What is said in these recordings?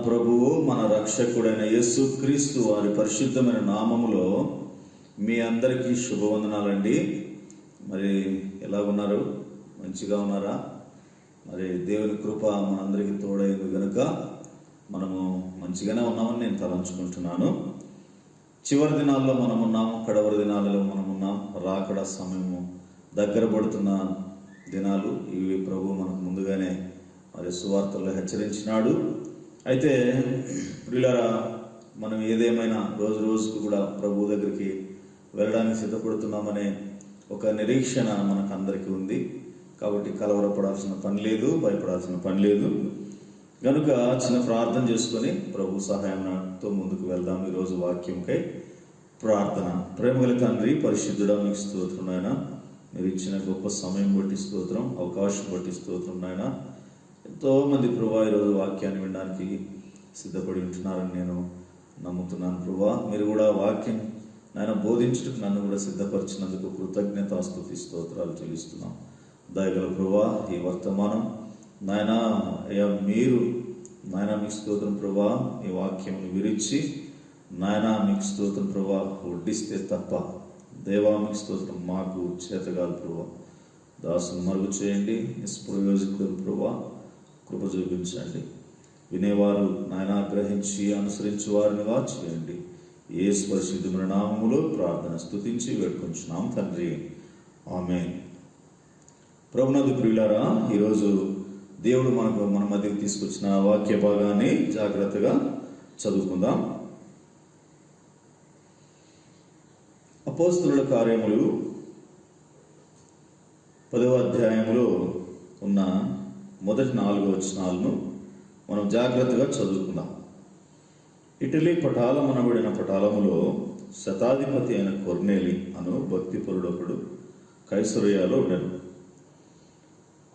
ప్రభువు మన రక్షకుడైన యేసుక్రీస్తు వారి పరిశుద్ధమైన నామములో మీ అందరికీ శుభవందనాలండి. మరి ఎలా ఉన్నారు? మంచిగా ఉన్నారా? మరి దేవుని కృప మనందరికీ తోడైంది కనుక మనము మంచిగానే ఉన్నామని నేను తలంచుకుంటున్నాను. చివరి దినాల్లో మనం ఉన్నాము, కడవరి దినాలలో మనం ఉన్నాం. రాకడ సమయము దగ్గర పడుతున్న దినాలు ఇవి ప్రభు మనకు ముందుగానే మరి సువార్తల్లో హెచ్చరించినాడు. అయితే ప్రియులారా, మనం ఏదేమైనా రోజు రోజుకు కూడా ప్రభు దగ్గరికి వెళ్ళడానికి సిద్ధపడుతున్నామనే ఒక నిరీక్షణ మనకు అందరికీ ఉంది. కాబట్టి కలవరపడాల్సిన పని లేదు, భయపడాల్సిన పని లేదు. కనుక చిన్న ప్రార్థన చేసుకొని ప్రభు సహాయంతో ముందుకు వెళ్దాం. ఈరోజు వాక్యంకై ప్రార్థన. ప్రేమగల తండ్రి, పరిశుద్ధుడా, మీకు స్తోత్రం నాయన. మీరు ఇచ్చిన గొప్ప సమయం బట్టి స్తోత్రం, అవకాశం బట్టి స్తోత్రం నాయన. ఎంతోమంది ప్రభా ఈరోజు వాక్యాన్ని వినడానికి సిద్ధపడి ఉంటున్నారని నేను నమ్ముతున్నాను. ప్రభా, మీరు కూడా వాక్యం నాయన బోధించడానికి నన్ను కూడా సిద్ధపరిచినందుకు కృతజ్ఞతాస్తుతి స్తోత్రాలు చెల్లిస్తున్నాం. దయగల ప్రభా, ఈ వర్తమానం నాయన అయ్యా మీరు నాయన మీకు స్తోత్రం ప్రభా, ఈ వాక్యం విరిచి నాయన మీకు స్తోత్రం ప్రభా వడ్డిస్తే తప్ప దేవా మీకు స్తోత్రం మాకు చేతగాలు ప్రభా. దాసును మరుగు చేయండి, నిష్ప్రయోజకుడు ప్రభా కృప చూపించండి. వినేవారు నాయన గ్రహించి అనుసరించి వారినిగా చేయండి. యేసు పరిశుద్ధమైన నామములో ప్రార్థన స్తుతించి వేడుకొంచున్నాం తండ్రి, ఆమేన్. ప్రభునందు ప్రియులారా, ఈరోజు దేవుడు మన మధ్యకు తీసుకొచ్చిన వాక్య భాగాన్ని జాగ్రత్తగా చదువుకుందాం. అపోస్తలుల కార్యములు 10వ అధ్యాయములో ఉన్న మొదటి 4 వచనాలను మనం జాగ్రత్తగా చదువుకుందాం. ఇటలీ పటాలమనబడిన పటాలములో శతాధిపతి అయిన కొర్నేలి అను భక్తిపరుడొకడు కైసరయ్యలో ఉండెను.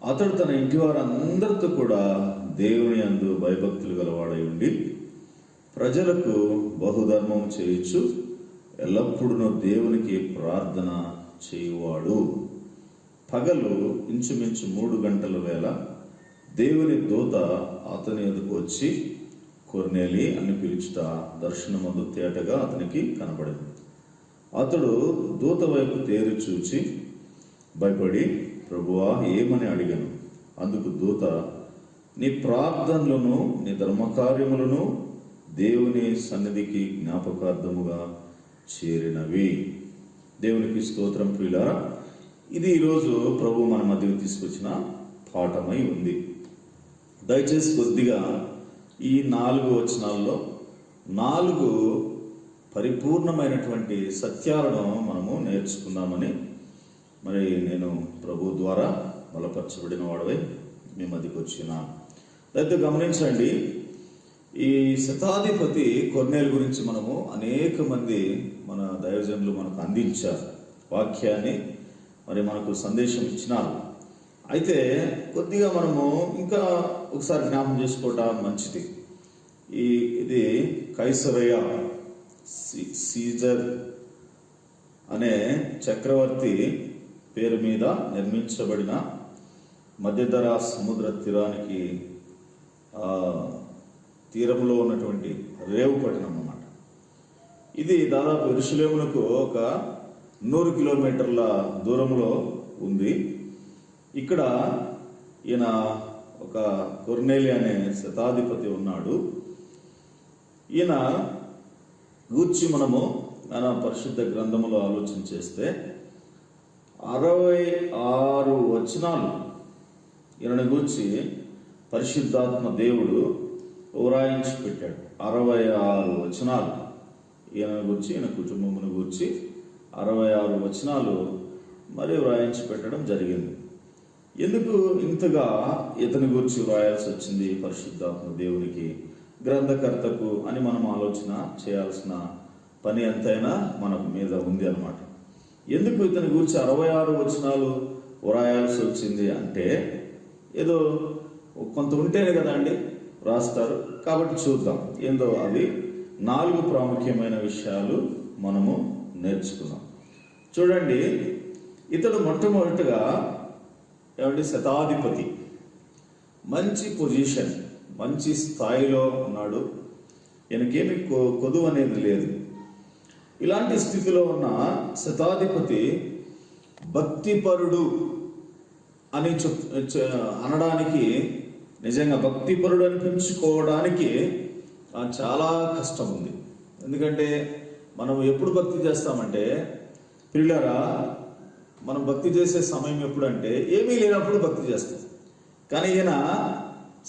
అతడు తన ఇంటి వారందరితో కూడా దేవుని యందు భయభక్తులు గలవాడై ఉండి ప్రజలకు బహుధర్మము చేయుచు ఎల్లప్పుడూ దేవునికి ప్రార్థన చేయువాడు. పగలు ఇంచుమించు 3 గంటల వేళ దేవుని దూత అతని ఎదుకు వచ్చి కొర్నేలి అని పిలుచుట దర్శనమందు తేటగా అతనికి కనబడింది. అతడు దూత వైపు తేరి చూచి భయపడి, ప్రభువా ఏమని అడిగాను. అందుకు దూత, నీ ప్రార్థనలను నీ ధర్మకార్యములను దేవుని సన్నిధికి జ్ఞాపకార్థముగా చేరినవి. దేవునికి స్తోత్రం. ప్రియులారా, ఇది ఈరోజు ప్రభు మన మధ్యకు తీసుకొచ్చిన పాఠమై ఉంది. దయచేసి కొద్దిగా ఈ 4 వచనాల్లో 4 పరిపూర్ణమైనటువంటి సత్యాలను మనము నేర్చుకుందామని మరి నేను ప్రభు ద్వారా బలపరచబడిన వాడవై మీ మధ్యకి వచ్చినాను. దయతో గమనించండి, ఈ శతాధిపతి కొర్నేలు గురించి మనము అనేక మంది మన దైవజనులు మనకు అందించారు, వాక్యాన్ని మరి మనకు సందేశం ఇచ్చినారు. అయితే కొద్దిగా మనము ఇంకా ఒకసారి జ్ఞాపకం చేసుకోవడం మంచిది. ఇది కైసరయ్య సీజర్ అనే చక్రవర్తి పేరు మీద నిర్మించబడిన మధ్యధరా సముద్ర తీరానికి తీరంలో ఉన్నటువంటి రేవు పట్టణం అన్నమాట. ఇది దాదాపు యెరూషలేమునకు ఒక 100 కిలోమీటర్ల దూరంలో ఉంది. ఇక్కడ ఈయన ఒక కొర్నేలి అనే శతాధిపతి ఉన్నాడు. ఈయన గూర్చి మనము మన పరిశుద్ధ గ్రంథములో ఆలోచన చేస్తే 66 వచనాలు ఈయనను గూర్చి పరిశుద్ధాత్మ దేవుడు వ్రాయించి పెట్టాడు. 66 వచనాలు ఈయన గూర్చి, ఈయన కుటుంబమును గూర్చి 66 వచనాలు మరి వ్రాయించి పెట్టడం జరిగింది. ఎందుకు ఇంతగా ఇతని గురించి వ్రాయాల్సి వచ్చింది పరిశుద్ధాత్మ దేవునికి, గ్రంథకర్తకు అని మనం ఆలోచన చేయాల్సిన పని ఎంతైనా మన మీద ఉంది అన్నమాట. ఎందుకు ఇతని గురించి 66 వచనాలు వ్రాయాల్సి వచ్చింది అంటే, ఏదో కొంత ఉంటేనే కదా అండి రాస్తారు. కాబట్టి చూద్దాం ఏందో అవి 4 ప్రాముఖ్యమైన విషయాలు మనము నేర్చుకున్నాం. చూడండి, ఇతడు మొట్టమొదటిగా శతాధిపతి, మంచి పొజిషన్, మంచి స్థాయిలో ఉన్నాడు, ఈయనకేమి కొదువు అనేది లేదు. ఇలాంటి స్థితిలో ఉన్న శతాధిపతి భక్తిపరుడు అని అనడానికి, నిజంగా భక్తిపరుడు అనిపించుకోవడానికి చాలా కష్టం ఉంది. ఎందుకంటే మనం ఎప్పుడు భక్తి చేస్తామంటే, పిల్లరా, మనం భక్తి చేసే సమయం ఎప్పుడంటే ఏమీ లేనప్పుడు భక్తి చేస్తాం. కానీ ఈయన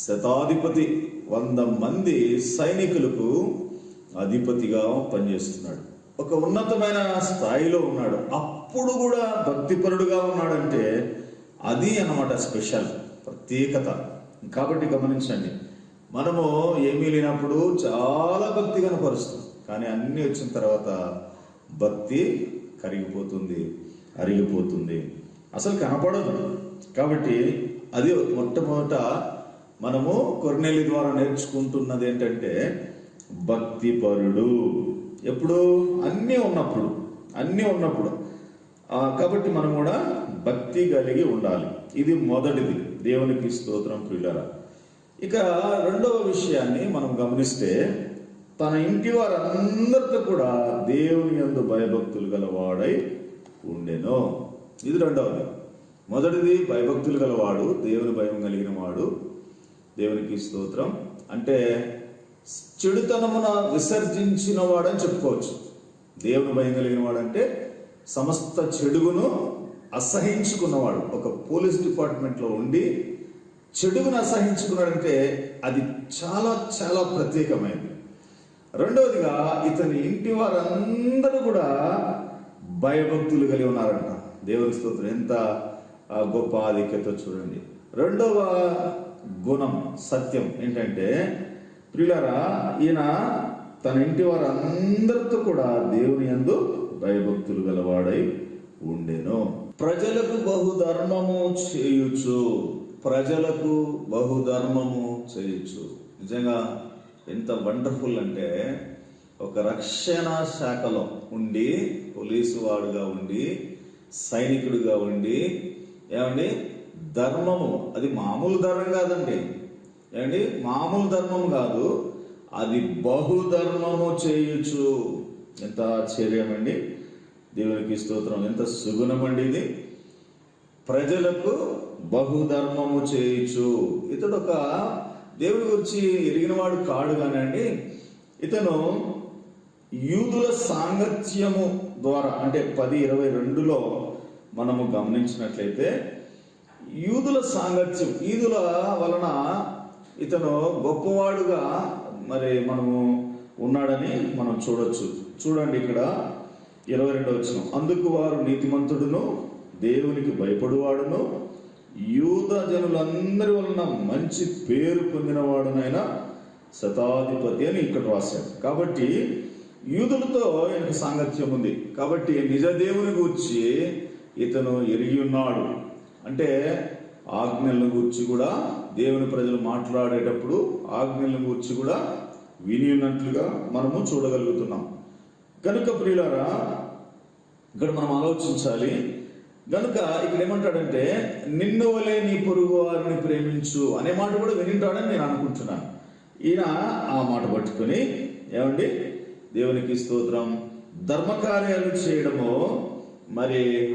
శతాధిపతి, 100 మంది సైనికులకు అధిపతిగా పనిచేస్తున్నాడు, ఒక ఉన్నతమైన స్థాయిలో ఉన్నాడు. అప్పుడు కూడా భక్తిపరుడుగా ఉన్నాడంటే అది అన్నమాట స్పెషల్, ప్రత్యేకత. కాబట్టి గమనించండి, మనము ఏమీ లేనప్పుడు చాలా భక్తి కనపరుస్తాం, కానీ అన్నీ వచ్చిన తర్వాత భక్తి కరిగిపోతుంది, అరిగిపోతుంది, అసలు కనపడదు. కాబట్టి అది మొట్టమొదట మనము కొర్నేలి ద్వారా నేర్చుకుంటున్నది ఏంటంటే భక్తిపరుడు. ఎప్పుడు? అన్నీ ఉన్నప్పుడు. కాబట్టి మనం కూడా భక్తి కలిగి ఉండాలి. ఇది మొదటిది. దేవునికి స్తోత్రం ప్రియులారా. ఇక రెండవ విషయాన్ని మనం గమనిస్తే, తన ఇంటి వారందరితో కూడా దేవుని యందు భయభక్తులు గలవాడై ఉండెను. ఇది రెండవది. మొదటిది భయభక్తులు గలవాడు, దేవుని భయం కలిగిన వాడు. దేవునికి స్తోత్రం. అంటే చెడుతనమున విసర్జించిన వాడని చెప్పుకోవచ్చు. దేవుని భయం కలిగిన వాడంటే సమస్త చెడుగును అసహించుకున్నవాడు. ఒక పోలీస్ డిపార్ట్మెంట్లో ఉండి చెడుగును అసహించుకున్నాడంటే అది చాలా చాలా ప్రత్యేకమైనది. రెండవదిగా ఇతని ఇంటి వారందరూ కూడా భయభక్తులు కలిగి ఉన్నారంట. దేవుని స్తోత్రం. ఎంత గొప్ప ఆధిక్యత చూడండి. రెండవ గుణం, సత్యం ఏంటంటే, ప్రియులారా, ఈయన తన ఇంటి వారందరితో కూడా దేవుని యందు భయభక్తులు గలవాడై ఉండెను. ప్రజలకు బహుధర్మము చేయుచు. నిజంగా ఎంత వండర్ఫుల్ అంటే, ఒక రక్షణ శాఖలో ఉండి, పోలీసు వాడుగా ఉండి, సైనికుడిగా ఉండి, ఏమండి, ధర్మము, అది మామూలు ధర్మం కాదండి, ఏమండి, మామూలు ధర్మం కాదు, అది బహుధర్మము చేయుచు. ఎంత ఆశ్చర్యమండి. దేవునికి స్తోత్రం. ఎంత సుగుణమండి ఇది. ప్రజలకు బహుధర్మము చేయుచు. ఇతడు ఒక దేవుడి గురించి ఎరిగినవాడు కాడు కానండి, ఇతను యూదుల సాంగత్యము ద్వారా, అంటే 10:22లో మనము గమనించినట్లయితే, యూదుల సాంగత్యం, యూదుల వలన ఇతను గొప్పవాడుగా మనము ఉన్నాడని మనం చూడొచ్చు. చూడండి ఇక్కడ 22వ వచనం. అందుకు వారు నీతిమంతుడును దేవునికి భయపడువాడును యూద జనులందరి వలన మంచి పేరు పొందినవాడునైనా శతాధిపతి అని ఇక్కడ రాశాడు. కాబట్టి యూదులతో ఈయనకు సాంగత్యం ఉంది. కాబట్టి నిజ దేవుని గూర్చి ఇతను ఎరిగి ఉన్నాడు. అంటే ఆజ్ఞలను గూర్చి కూడా, దేవుని ప్రజలు మాట్లాడేటప్పుడు ఆజ్ఞలను గూర్చి కూడా విని ఉన్నట్లుగా మనము చూడగలుగుతున్నాం. కనుక ప్రియులారా, ఇక్కడ మనం ఆలోచించాలి. కనుక ఇక్కడ ఏమంటాడంటే, నిన్ను వలె నీ పొరుగు వారిని ప్రేమించు అనే మాట కూడా వినింటాడని నేను అనుకుంటున్నాను. ఈయన ఆ మాట పట్టుకొని, ఏమండి, దేవునికి స్తోత్రం, ధర్మకార్యాలు చేయడము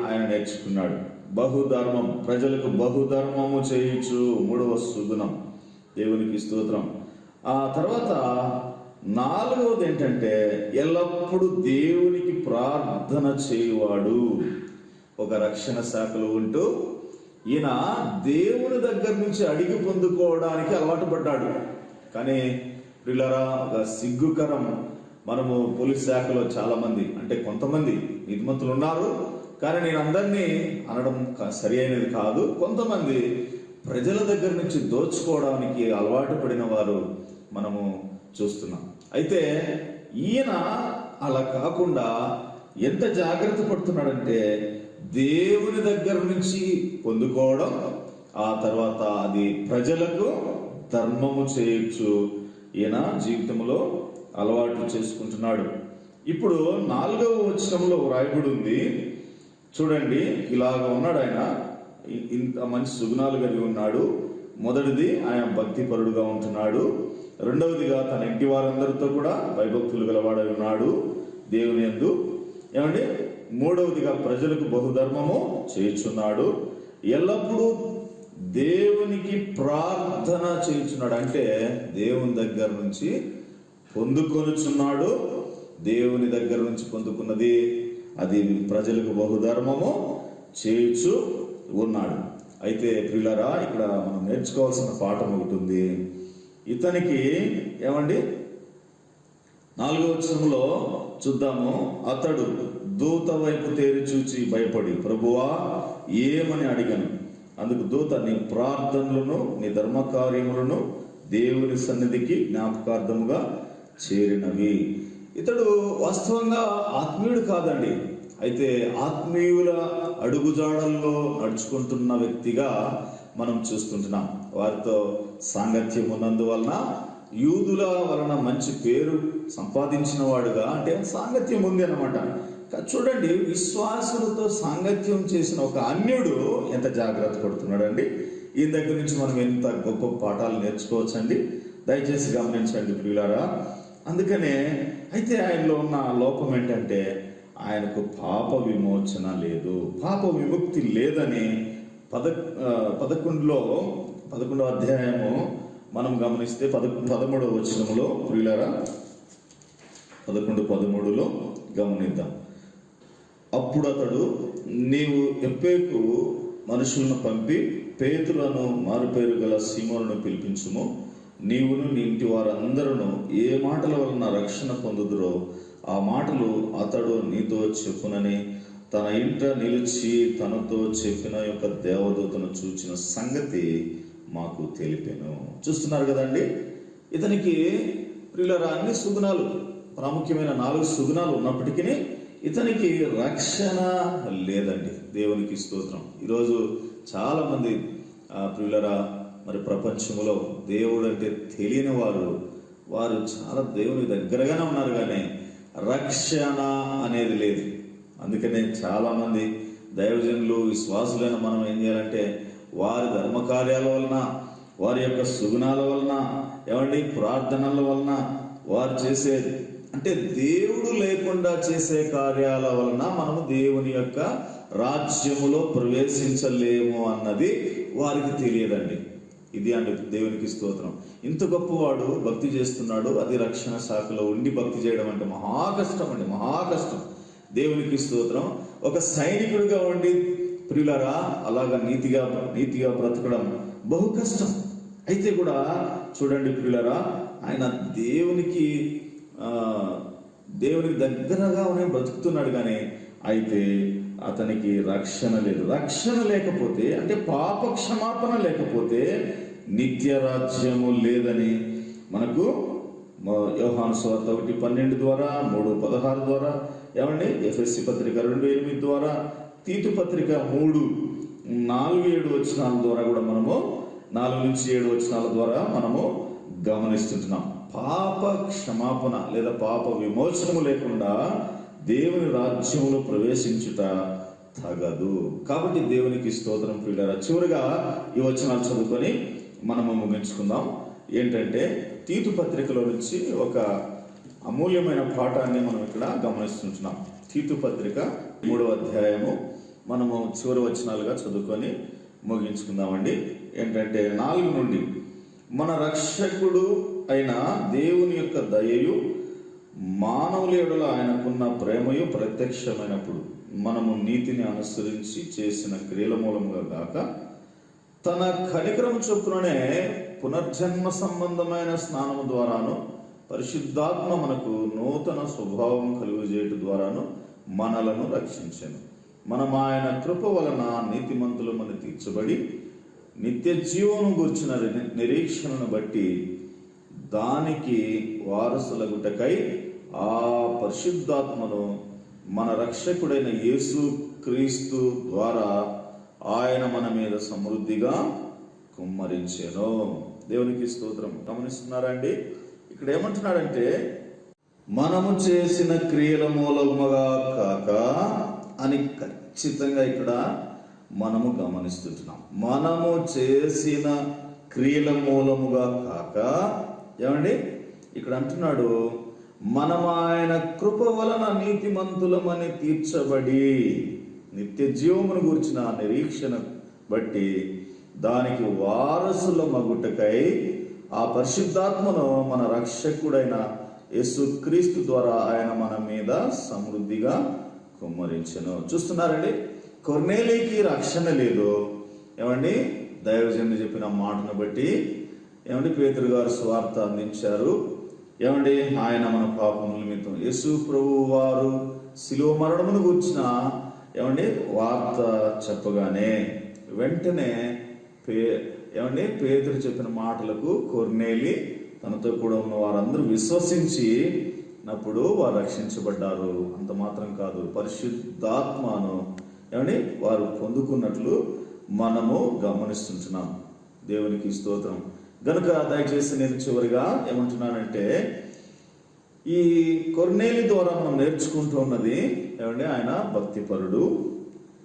ఆయన నేర్చుకున్నాడు. బహుధర్మం, ప్రజలకు బహుధర్మము చేయించు, 3వ సుగుణం. దేవునికి స్తోత్రం. ఆ తర్వాత 4వది ఏంటంటే, ఎల్లప్పుడూ దేవునికి ప్రార్థన చేయువాడు. ఒక రక్షణ శాఖలో ఉంటూ ఈయన దేవుని దగ్గర నుంచి అడిగి పొందుకోవడానికి అలవాటు పడ్డాడు. కానీ ప్రియులారా, ఒక సిగ్గుకరం, మనము పోలీస్ శాఖలో చాలా మంది, అంటే కొంతమంది నీతిమంతులు ఉన్నారు, కానీ నేను అందరినీ అనడం సరి అయినది కాదు, కొంతమంది ప్రజల దగ్గర నుంచి దోచుకోవడానికి అలవాటు పడిన వారు మనము చూస్తున్నాం. అయితే ఈయన అలా కాకుండా ఎంత జాగ్రత్త పడుతున్నాడంటే, దేవుని దగ్గర నుంచి పొందుకోవడం, ఆ తర్వాత అది ప్రజలకు ధర్మము చేయొచ్చు, ఈయన జీవితంలో అలవాటు చేసుకుంటున్నాడు. ఇప్పుడు 4వ వచనంలో రాయబడి ఉంది చూడండి. ఇలాగ ఉన్నాడు ఆయన, ఇంత మంచి సుగుణాలు కలిగి ఉన్నాడు. మొదటిది ఆయన భక్తిపరుడుగా ఉంటున్నాడు. రెండవదిగా తన ఇంటి వారందరితో కూడా భయభక్తులు గలవాడై ఉన్నాడు దేవుని యందు. ఏమండి, మూడవదిగా ప్రజలకు బహుధర్మము చేయుచున్నాడు. ఎల్లప్పుడూ దేవునికి ప్రార్థన చేయుచున్నాడు. అంటే దేవుని దగ్గర నుంచి పొందుకొనుచున్నాడు. దేవుని దగ్గర నుంచి పొందుకున్నది అది ప్రజలకు బహుధర్మము చేయుచు ఉన్నాడు. అయితే ప్రియులారా, ఇక్కడ మనం నేర్చుకోవాల్సిన పాఠం ఒకటి ఉంది. ఇతనికి ఏమండి 4వ వచనంలో చూద్దాము. అతడు దూత వైపు తేరి చూచి భయపడి, ప్రభువా ఏమని అడిగను. అందుకు దూత, నీ ప్రార్థనలను నీ ధర్మకార్యములను దేవుని సన్నిధికి జ్ఞాపకార్థముగా చేరినవి. ఇతడు వాస్తవంగా ఆత్మీయుడు కాదండి. అయితే ఆత్మీయుల అడుగుజాడల్లో నడుచుకుంటున్న వ్యక్తిగా మనం చూస్తుంటున్నాం. వారితో సాంగత్యం ఉన్నందువలన యూదుల వలన మంచి పేరు సంపాదించిన వాడుగా, అంటే సాంగత్యం ఉంది అన్నమాట. చూడండి, విశ్వాసులతో సాంగత్యం చేసిన ఒక అన్యుడు ఎంత జాగ్రత్త పడుతున్నాడండి. ఈ దగ్గర నుంచి మనం ఎంత గొప్ప పాఠాలు నేర్చుకోవచ్చండి. దయచేసి గమనించండి ప్రియులారా. అందుకనే అయితే ఆయనలో ఉన్న లోపం ఏంటంటే ఆయనకు పాప విమోచన లేదు, పాప విముక్తి లేదని 11వ అధ్యాయము మనం గమనిస్తే 13వ వచనములో ప్రియులారా 11:13లో గమనిద్దాం. అప్పుడు అతడు, నీవు యొప్పేకు మనుషులను పంపి పేతురును మారుపేరు గల సీమోనును పిలిపించుము. నీవును నీ ఇంటి వారందరూ ఏ మాటల వలన రక్షణ పొందుదురో ఆ మాటలు అతడు నీతో చెప్పునని తన ఇంట నిలిచి తనతో చెప్పిన యొక్క దేవదూతను చూచిన సంగతి మాకు తెలిపాను. చూస్తున్నారు కదండి, ఇతనికి ప్రియులారా అన్ని సుగుణాలు, ప్రాముఖ్యమైన 4 సుగుణాలు ఉన్నప్పటికీ ఇతనికి రక్షణ లేదండి. దేవునికి స్తోత్రం. ఈరోజు చాలా మంది ప్రియులారా మరి ప్రపంచంలో దేవుడు అంటే తెలియని వారు చాలా దేవుని దగ్గరగానే ఉన్నారు, కానీ రక్షణ అనేది లేదు. అందుకనే చాలామంది దైవజనులు విశ్వాసులైన మనం ఏం చేయాలంటే వారి ధర్మకార్యాల వలన, వారి యొక్క సుగుణాల వలన, ఏమండి ప్రార్థనల వలన, వారు చేసే అంటే దేవుడు లేకుండా చేసే కార్యాల వలన మనము దేవుని యొక్క రాజ్యములో ప్రవేశించలేము అన్నది వారికి తెలియదండి. ఇది అండి దేవునికి స్తోత్రం. ఇంత గొప్పవాడు భక్తి చేస్తున్నాడు, అది రక్షణ శాఖలో ఉండి భక్తి చేయడం అంటే మహా కష్టం అండి, మహా కష్టం. దేవునికి స్తోత్రం. ఒక సైనికుడిగా ఉండి ప్రియులారా అలాగా నీతిగా బ్రతకడం బహు కష్టం. అయితే కూడా చూడండి ప్రియులారా, ఆయన దేవునికి దగ్గరగా బ్రతుకుతున్నాడు, కానీ అయితే అతనికి రక్షణ లేదు. రక్షణ లేకపోతే అంటే పాప క్షమాపణ లేకపోతే నిత్య రాజ్యము లేదని మనకు యోహాను సువార్త 1:12 ద్వారా, 3:16 ద్వారా, ఏమండి ఎఫెసీ పత్రిక 2:8 ద్వారా, తీతు పత్రిక 3:4-7 వచనాల ద్వారా కూడా మనము 4-7 వచనాల ద్వారా మనము గమనిస్తుంటున్నాం. పాప క్షమాపణ లేదా పాప విమోచనము లేకుండా దేవుని రాజ్యములో ప్రవేశించుట తగదు. కాబట్టి దేవునికి స్తోత్రం ప్రియులారా. చివరిగా ఈ వచనాలు చదువుకొని మనము ముగించుకుందాం. ఏంటంటే తీతు పత్రికలో నుంచి ఒక అమూల్యమైన పాఠాన్ని మనం ఇక్కడ గమనిస్తుంటున్నాం. తీతు పత్రిక 3వ అధ్యాయము మనము చివరి వచనాలుగా చదువుకొని ముగించుకుందామండి. ఏంటంటే 4 నుండి, మన రక్షకుడు అయిన దేవుని యొక్క దయయు మానవుల యెడల ఆయనకున్న ప్రేమయు ప్రత్యక్షమైనప్పుడు మనము నీతిని అనుసరించి చేసిన క్రియల మూలముగా గాక తన కనికరం చొప్పుననే పునర్జన్మ సంబంధమైన స్నానము ద్వారాను పరిశుద్ధాత్మ మనకు నూతన స్వభావం కలుగజేయట ద్వారాను మనలను రక్షించెను. మనం ఆయన కృప వలన నీతిమంతులమని తీర్చబడి నిత్య జీవము గూర్చిన నిరీక్షణను బట్టి దానికి వారసులగుటకై ఆ పరిశుద్ధాత్మను మన రక్షకుడైన యేసు క్రీస్తు ద్వారా ఆయన మన మీద సమృద్ధిగా కుమ్మరించెను. దేవునికి స్తోత్రం. గమనిస్తున్నారా అండి? ఇక్కడ ఏమంటున్నాడంటే మనము చేసిన క్రియల మూలముగా కాక అని ఖచ్చితంగా ఇక్కడ మనము గమనిస్తుంటున్నాం. మనము చేసిన క్రియల మూలముగా కాక, ఏమండి ఇక్కడ అంటున్నాడు, మనం ఆయన కృప వలన నీతిమంతులమని తీర్చబడి, నిత్య జీవమును గూర్చిన నిరీక్షణ బట్టి దానికి వారసుల మగుటకై ఆ పరిశుద్ధాత్మను మన రక్షకుడైన యేసుక్రీస్తు ద్వారా ఆయన మన మీద సమృద్ధిగా కుమ్మరించెను. చూస్తున్నారండి, కొర్నేలీకి రక్షణ లేదు. ఏమండి దైవజనుడు చెప్పిన మాటను బట్టి ఏమండి పేతురు గారు సువార్త అందించారు. ఏమండి ఆయన మన పాపముల నిమిత్తం యేసు ప్రభు వారు శిలువ మరణమును గూర్చిన ఏమండి వార్త చెప్పగానే వెంటనే ఏమండి పేతురు చెప్పిన మాటలకు కొర్నేలి తనతో కూడా ఉన్న వారందరూ విశ్వసించినప్పుడు వారు రక్షించబడ్డారు. అంత మాత్రం కాదు, పరిశుద్ధాత్మను ఏమండి వారు పొందుకున్నట్లు మనము గమనిస్తుంటున్నాం. దేవునికి స్తోత్రం. గనుక దయచేసి నేను చివరిగా ఏమంటున్నానంటే, ఈ కొర్నేలి ద్వారా మనం నేర్చుకుంటూ ఉన్నది ఏమండి, ఆయన భక్తిపరుడు,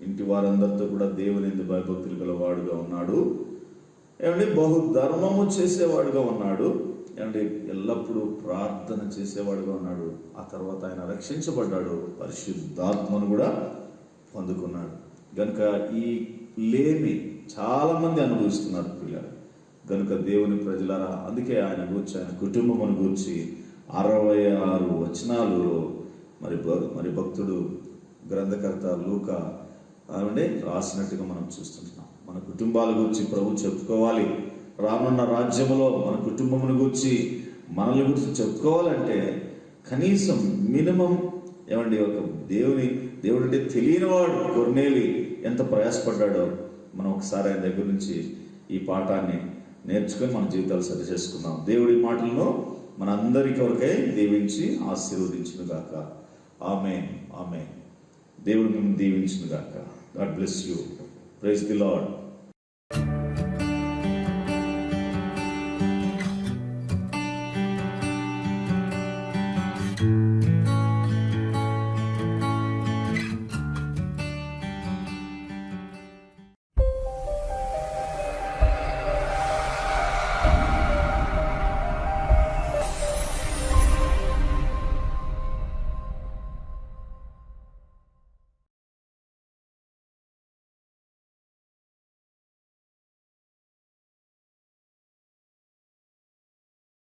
ఇంటి వారందరితో కూడా దేవుని యందు భయభక్తులు గలవాడుగా ఉన్నాడు. ఏమండి బహుధర్మము చేసేవాడుగా ఉన్నాడు. ఏమండి ఎల్లప్పుడూ ప్రార్థన చేసేవాడుగా ఉన్నాడు. ఆ తర్వాత ఆయన రక్షించబడ్డాడు, పరిశుద్ధాత్మను కూడా పొందుకున్నాడు. కనుక ఈ లేమి చాలా మంది అనుభవిస్తున్నారు పిల్లలు. కనుక దేవుని ప్రజలారా, అందుకే ఆయన గూర్చి, ఆయన కుటుంబమును గూర్చి 66 వచనాలు మరి భక్తుడు గ్రంథకర్త లూకా ఏమండి రాసినట్టుగా మనం చూస్తుంటున్నాం. మన కుటుంబాల గురించి ప్రభు చెప్పుకోవాలి. రానున్న రాజ్యములో మన కుటుంబమును గురించి, మనల్ని గురించి చెప్పుకోవాలంటే కనీసం మినిమం ఏమండి ఒక దేవుడు అంటే తెలియనివాడు కొర్నేలి ఎంత ప్రయాసపడ్డాడో మనం ఒకసారి ఆయన దగ్గర నుంచి ఈ పాఠాన్ని నేర్చుకొని మన జీవితాలు సరి చేసుకుందాం. దేవుడి మాటలను మన అందరి కొరకై దీవించి ఆశీర్వదించును గాక. ఆమేన్, ఆమేన్. దేవుడు మిమ్మల్ని దీవించును గాక. God bless you. Praise the lord.